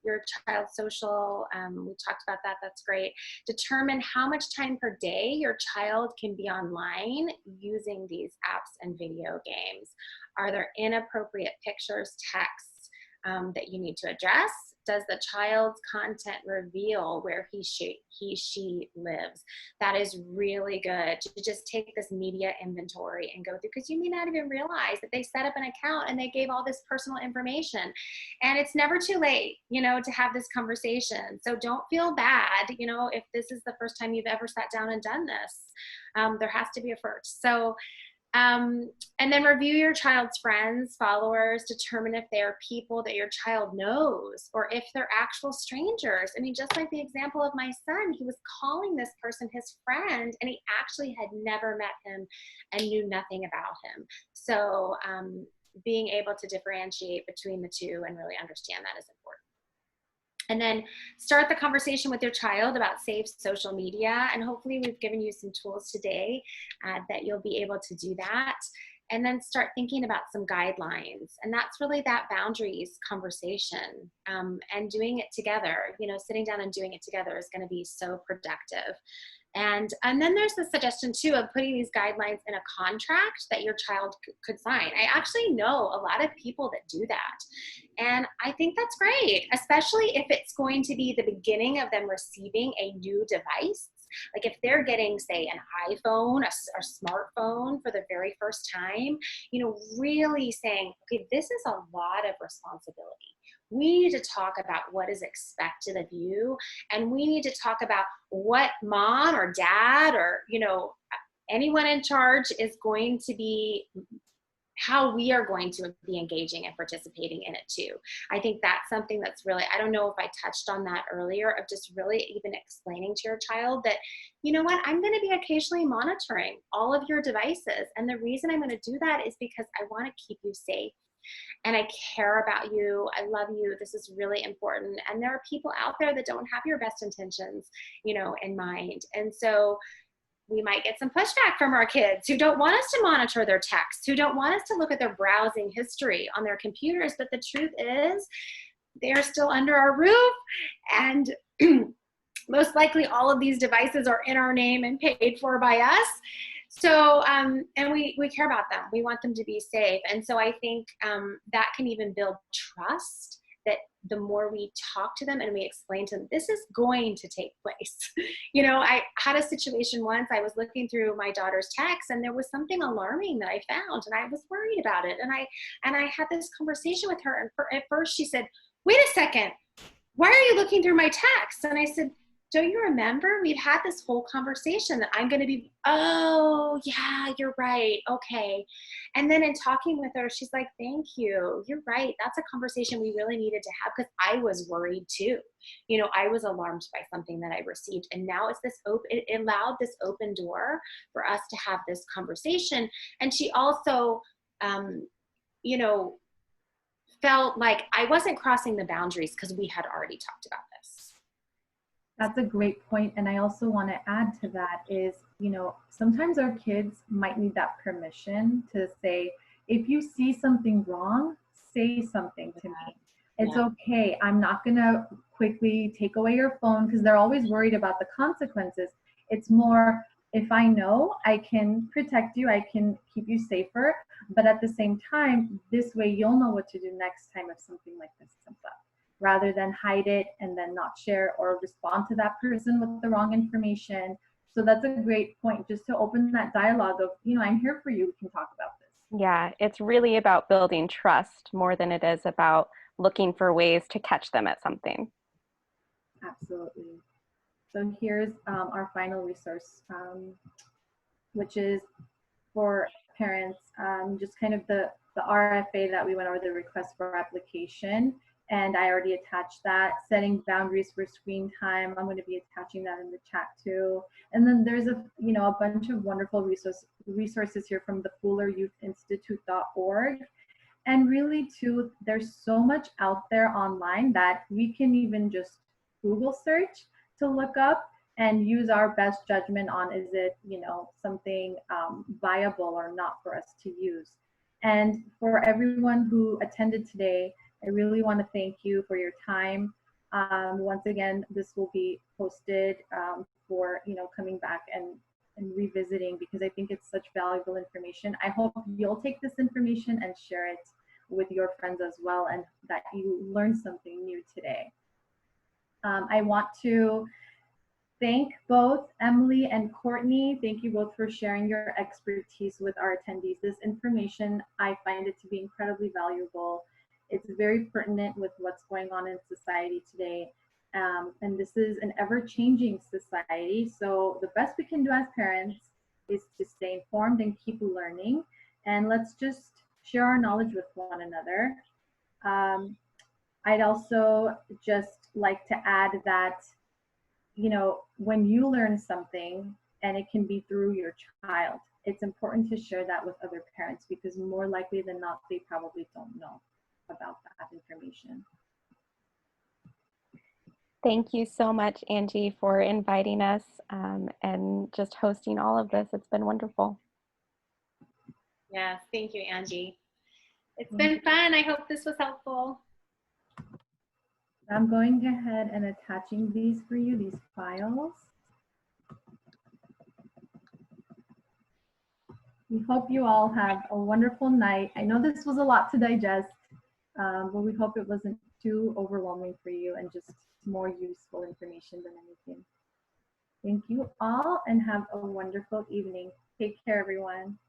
your child's social. We talked about that. That's great. Determine how much time per day your child can be online using these apps and video games. Are there inappropriate pictures, texts that you need to address? Does the child's content reveal where she lives? That is really good to just take this media inventory and go through, because you may not even realize that they set up an account and they gave all this personal information. And it's never too late, to have this conversation. So don't feel bad, if this is the first time you've ever sat down and done this. There has to be a first. So and then review your child's friends, followers, determine if they are people that your child knows or if they're actual strangers. Just like the example of my son, he was calling this person his friend, and he actually had never met him and knew nothing about him. So being able to differentiate between the two and really understand that is important. And then start the conversation with your child about safe social media. And hopefully we've given you some tools today that you'll be able to do that. And then start thinking about some guidelines. And that's really that boundaries conversation, and doing it together. You know, sitting down and doing it together is going to be so productive. And then there's the suggestion too of putting these guidelines in a contract that your child could sign. I actually know a lot of people that do that. And I think that's great, especially if it's going to be the beginning of them receiving a new device. Like if they're getting, say, an iPhone, a smartphone for the very first time, you know, really saying, okay, this is a lot of responsibility. We need to talk about what is expected of you, and we need to talk about what mom or dad or, you know, anyone in charge is going to be, how we are going to be engaging and participating in it too. I think that's something that's really, I don't know if I touched on that earlier, of just really even explaining to your child that, you know what, I'm going to be occasionally monitoring all of your devices. And the reason I'm going to do that is because I want to keep you safe. And I care about you. I love you. This is really important. And there are people out there that don't have your best intentions, you know, in mind. And so we might get some pushback from our kids who don't want us to monitor their texts, who don't want us to look at their browsing history on their computers. But the truth is, they are still under our roof. And most likely all of these devices are in our name and paid for by us. So, and we care about them. We want them to be safe. And so I think that can even build trust, that the more we talk to them and we explain to them, this is going to take place. You know, I had a situation once, I was looking through my daughter's texts and there was something alarming that I found and I was worried about it. And I had this conversation with her, and at first she said, wait a second, why are you looking through my texts? And I said, don't you remember? We've had this whole conversation that I'm going to be, oh, yeah, you're right. Okay. And then in talking with her, she's like, thank you. You're right. That's a conversation we really needed to have, because I was worried too. You know, I was alarmed by something that I received. And now it's this it allowed this open door for us to have this conversation. And she also, you know, felt like I wasn't crossing the boundaries because we had already talked about this. That's a great point. And I also want to add to that is, you know, sometimes our kids might need that permission to say, if you see something wrong, say something to me. It's okay. I'm not going to quickly take away your phone, because they're always worried about the consequences. It's more, if I know I can protect you, I can keep you safer, but at the same time, this way you'll know what to do next time if something like this comes up, rather than hide it and then not share or respond to that person with the wrong information. So that's a great point, just to open that dialogue of, you know, I'm here for you, we can talk about this. Yeah, it's really about building trust more than it is about looking for ways to catch them at something. Absolutely. So here's our final resource, which is for parents, just kind of the RFA that we went over, the request for application. And I already attached that, setting boundaries for screen time. I'm going to be attaching that in the chat too. And then there's a bunch of wonderful resources here from the FullerYouthInstitute.org. And really too, there's so much out there online that we can even just Google search to look up and use our best judgment on, is it, you know, something viable or not for us to use. And for everyone who attended today, I really want to thank you for your time. Once again, this will be posted for, you know, coming back and revisiting, because I think it's such valuable information. I hope you'll take this information and share it with your friends as well, and that you learned something new today. I want to thank both Emily and Courtney. Thank you both for sharing your expertise with our attendees. This information, I find it to be incredibly valuable. It's very pertinent with what's going on in society today. And this is an ever-changing society. So the best we can do as parents is to stay informed and keep learning. And let's just share our knowledge with one another. I'd also just like to add that, you know, when you learn something, and it can be through your child, it's important to share that with other parents, because more likely than not, they probably don't know about that information. Thank you so much, Angie, for inviting us and just hosting all of this. It's been wonderful. Yes, thank you, Angie. It's Thank been you. fun. I hope this was helpful. I'm going ahead and attaching these for you, these files. We hope you all have a wonderful night. I know this was a lot to digest, but we hope it wasn't too overwhelming for you and just more useful information than anything. Thank you all and have a wonderful evening. Take care, everyone.